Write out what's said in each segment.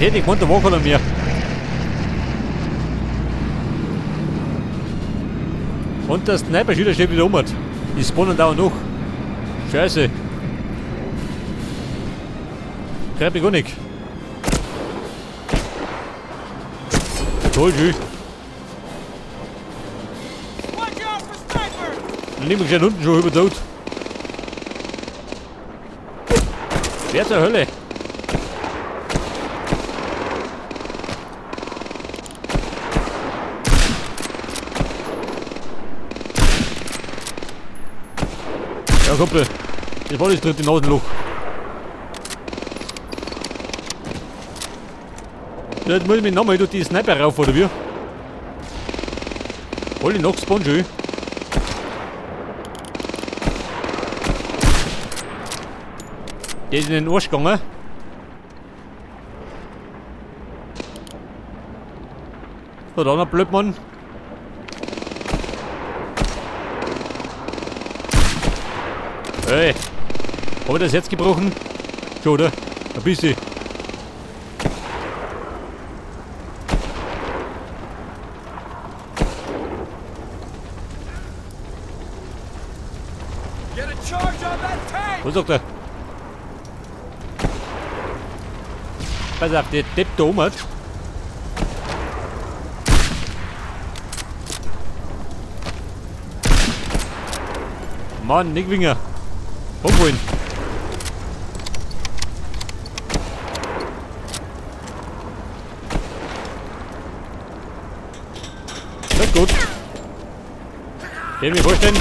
hätte ich gemeint, da war keiner mehr. Und der Sniper-Schüler steht wieder um. Die spawnen dauernd noch. Scheiße. Greif ich gar nicht. Toll, schön. Dann nehmen wir gleich unten schon über tot. Wer zur Hölle? Ja, Kumpel. Das war das dritte Nasenloch. Jetzt muss ich mich nochmal durch die Sniper rauf, oder wie? Alle noch spawnen schön. Der ist in den Arsch gegangen. So, da noch Blödmann. Hey, hab ich das Herz gebrochen? Schon, oder? Ein bisschen. Was sagt er? Pass auf, der Depp da oben. Mann, nicht wingen. Umholen. Das ist gut. Den wir vorstellen.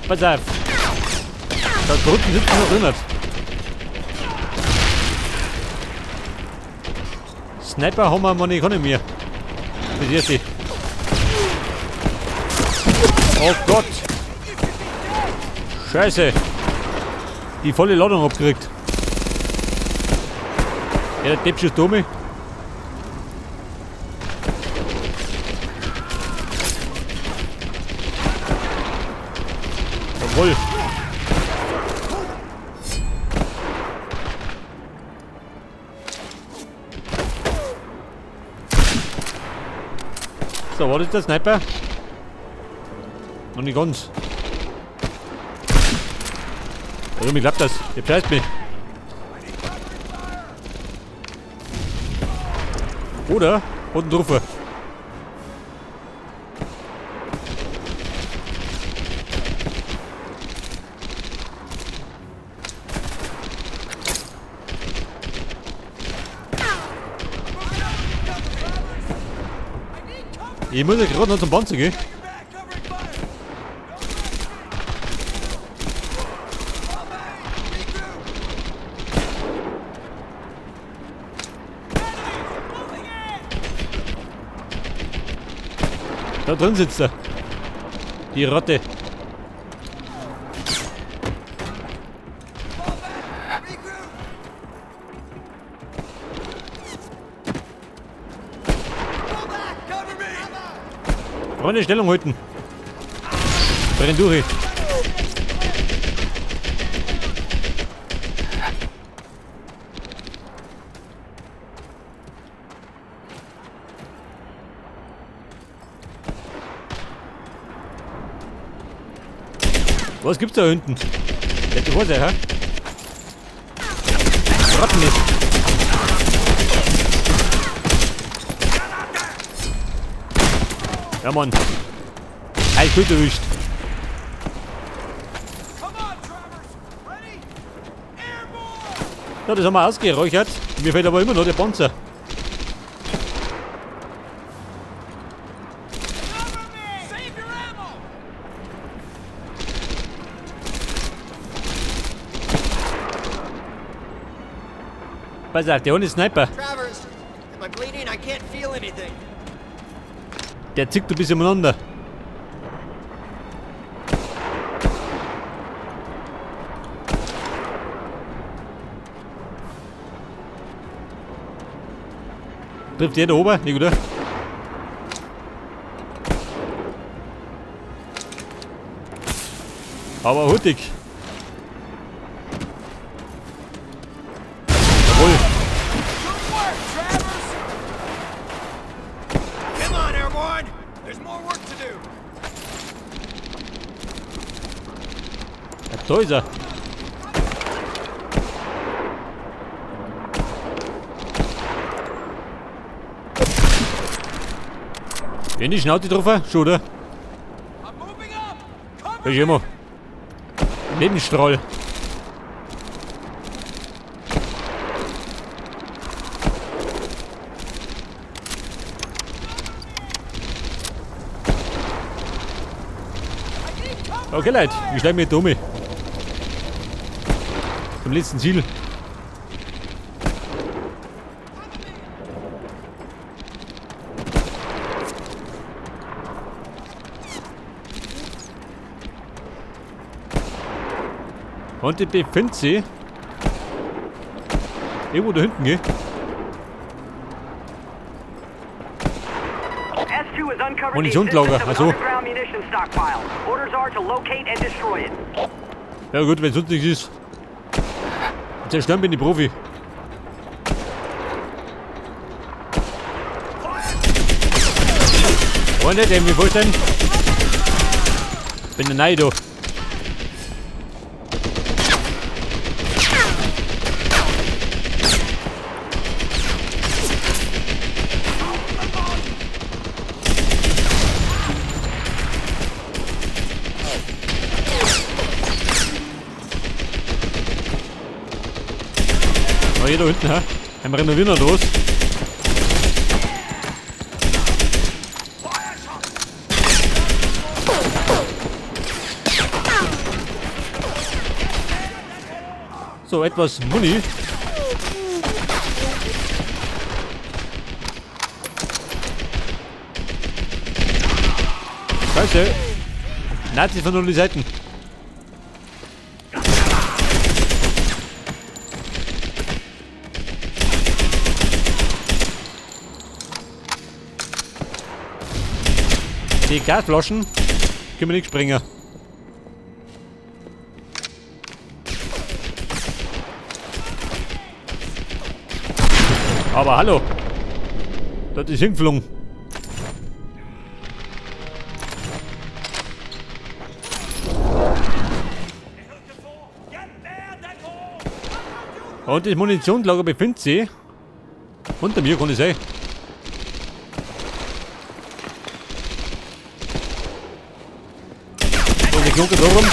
Pass auf. Da drunten sitzt noch drin. Sniper haben wir mal nicht mehr. Das erste. Oh Gott. Scheiße. Die volle Ladung abgekriegt. Ja, der Depp schießt dumm. Jawohl. So, war das der Sniper? Noch nicht ganz. Also, mir klappt das. Ihr pfeift mich. Oder unten drauf. Ich muss ja gerade noch zum Panzer gehen. Da drin sitzt er. Die Ratte. Eine Stellung halten. Brenn durch. Was gibt's da hinten? Letzte Hose, hä? Ratten nicht. Ja, Mann. Hey, gut erwischt. Ja, das haben wir ausgeräuchert. Mir fehlt aber immer noch der Panzer. Pass auf, der eine Sniper. Der zickt ein bisschen umeinander. Trifft der da oben? Nicht, oder? Aber huttig. Jawohl. Good work, Travers! Come on, Airborne! There's more work to do. Ja, da ist er. Wenn die Schnauze drauf, schon, oder? I'm moving up! Cover Da ist immer. Lebensstrahl. Okay, Leute, ich schneide mir Dumme. Zum letzten Ziel. Und die befindet sich irgendwo da hinten, gell? S2 has uncovered the Munitionslager, existence of ach so. an underground munition stockpile. Orders are to locate and destroy it. Ja gut, wenn sonst nichts ist. Zerstören bin ich Profi. Freunde, dem wir vorstellen. Bin der Neido. Oh, hier da hinten, hä? Haben wir renovieren oder was? So, etwas Muni. Scheiße. Nazis von alle Seiten. Die Gasflaschen können wir nicht springen. Aber hallo. Das ist hingeflogen. Und das Munitionslager befindet sich unter mir, kann ich sagen. Und ich gucke da rum.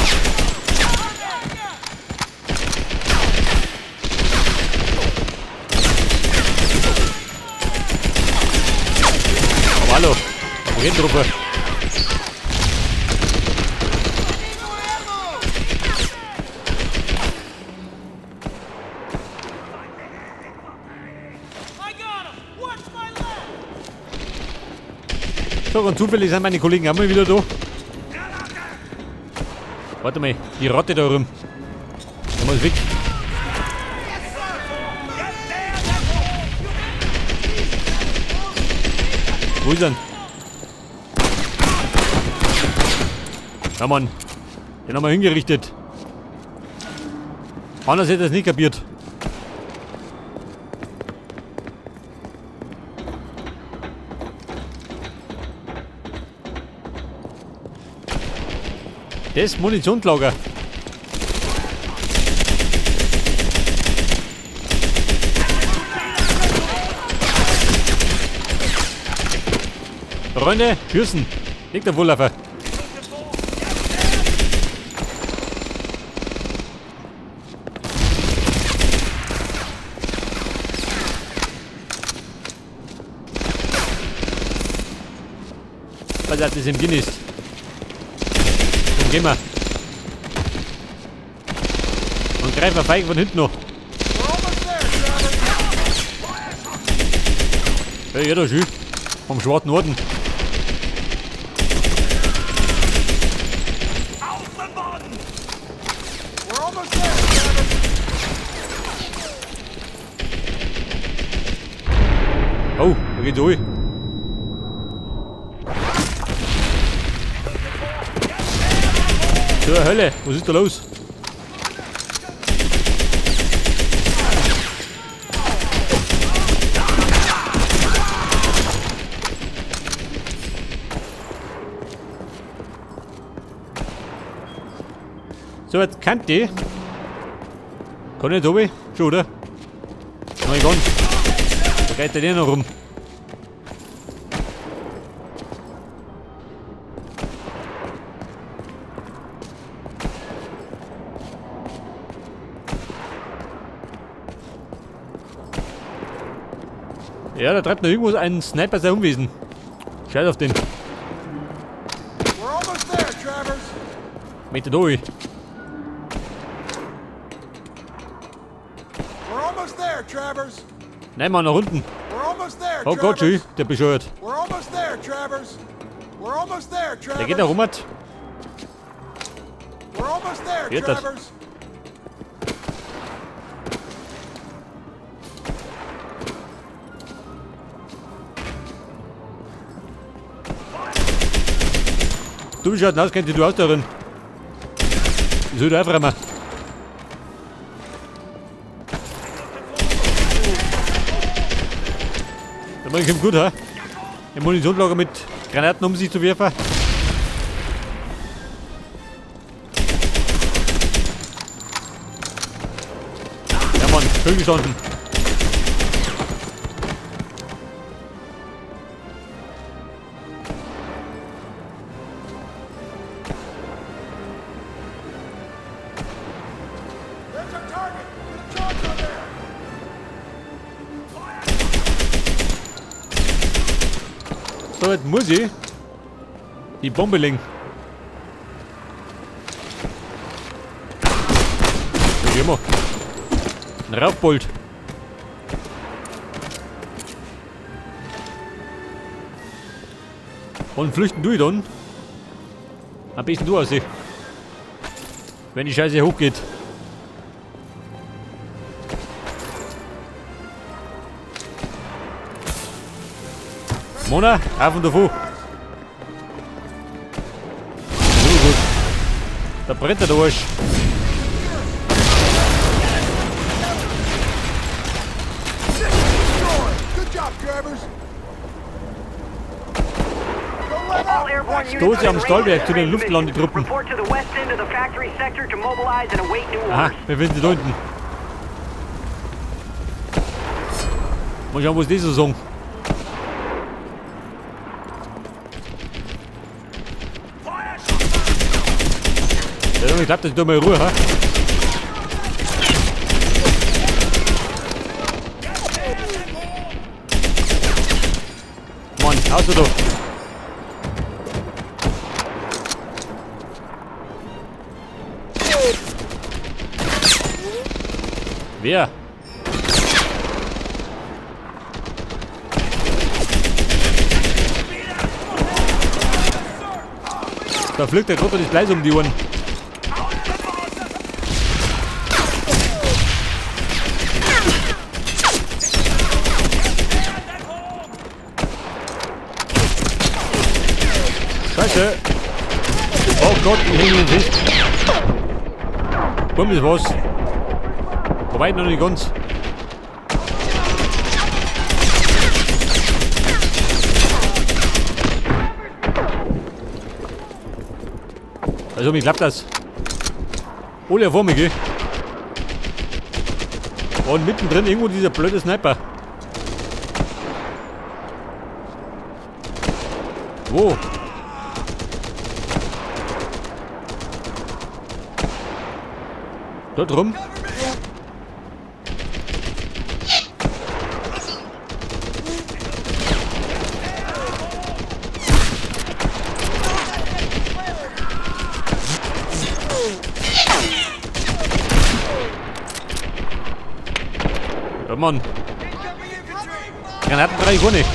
Aber hallo, wo geht drüber? I got him! Watch my left! So, und zufällig sind meine Kollegen auch mal wieder da. Warte mal, die Ratte da rum. Da muss weg. Wo ist er? Ja Mann, den haben wir hingerichtet. Anders hätte er es nicht kapiert. Das Munitionslager. Freunde, Schüssen. Liegt der Wohlläufer. Was hat das im Guinness? Dann gehen wir. Und greifen wir feig von hinten noch. We're almost there, Travers! Hey, jeder schön. Vom schwarzen Norden. We're almost there, Travers! Oh, Da geht's durch. Zur Hölle, was ist da los? So, jetzt kann die. Kann ich nicht oben? Schon, oder? Nein, ganz. Da geht der noch rum. Ja, da treibt noch irgendwo ein Sniper sein Unwesen. Scheiß auf den. We're almost there, Travers. Mit der durch. We're almost there, Travers. Nein, Mann, nach unten. We're almost there, Oh Gott, schön, Travers. der bescheuert. We're almost there, Travers. We're almost there, Travers. Der geht da rum. We're almost there, Wird das? Travers. Du bist halt auskennt, du hast darin. Ich soll da einfach mal. Da mach ich ihm gut, ha? Ein Munitionslager mit Granaten um sich zu werfen. Ja, Mann, schön gestanden. There's our target. Get a charge on there. So, jetzt muss ich die Bombe legen. So, gehen wir. Ein Raufbold. Und flüchten durch dann. Am besten du aussehen. Wenn die Scheiße hochgeht. Mona, auf und davon. So gut. Da brennt der Arsch. Good job, Travers. Don't let All up. airborne units Stoße am in Stahlwerk zu den range. Luftlandetruppen. Report to the west end of the factory sector to mobilize and await new Aha, orders. wir finden sie da unten. Mal schauen, was die so sagen. Ja, ich glaube, dass ich da mal Ruhe habe. Mann, raus da. Wer? Da fliegt der gerade das Gleis um die Ohren. Scheiße! Oh Gott, ich hänge im Fest. Bumm ist was. Wobei noch nicht ganz. Also, mir klappt das. Alle vor mir, gell? Und mittendrin irgendwo dieser blöde Sniper. Wo? Dort rum? Ja, Mann. Granaten brauche ich auch nicht.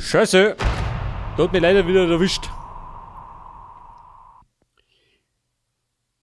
Scheiße. Der hat mich leider wieder erwischt.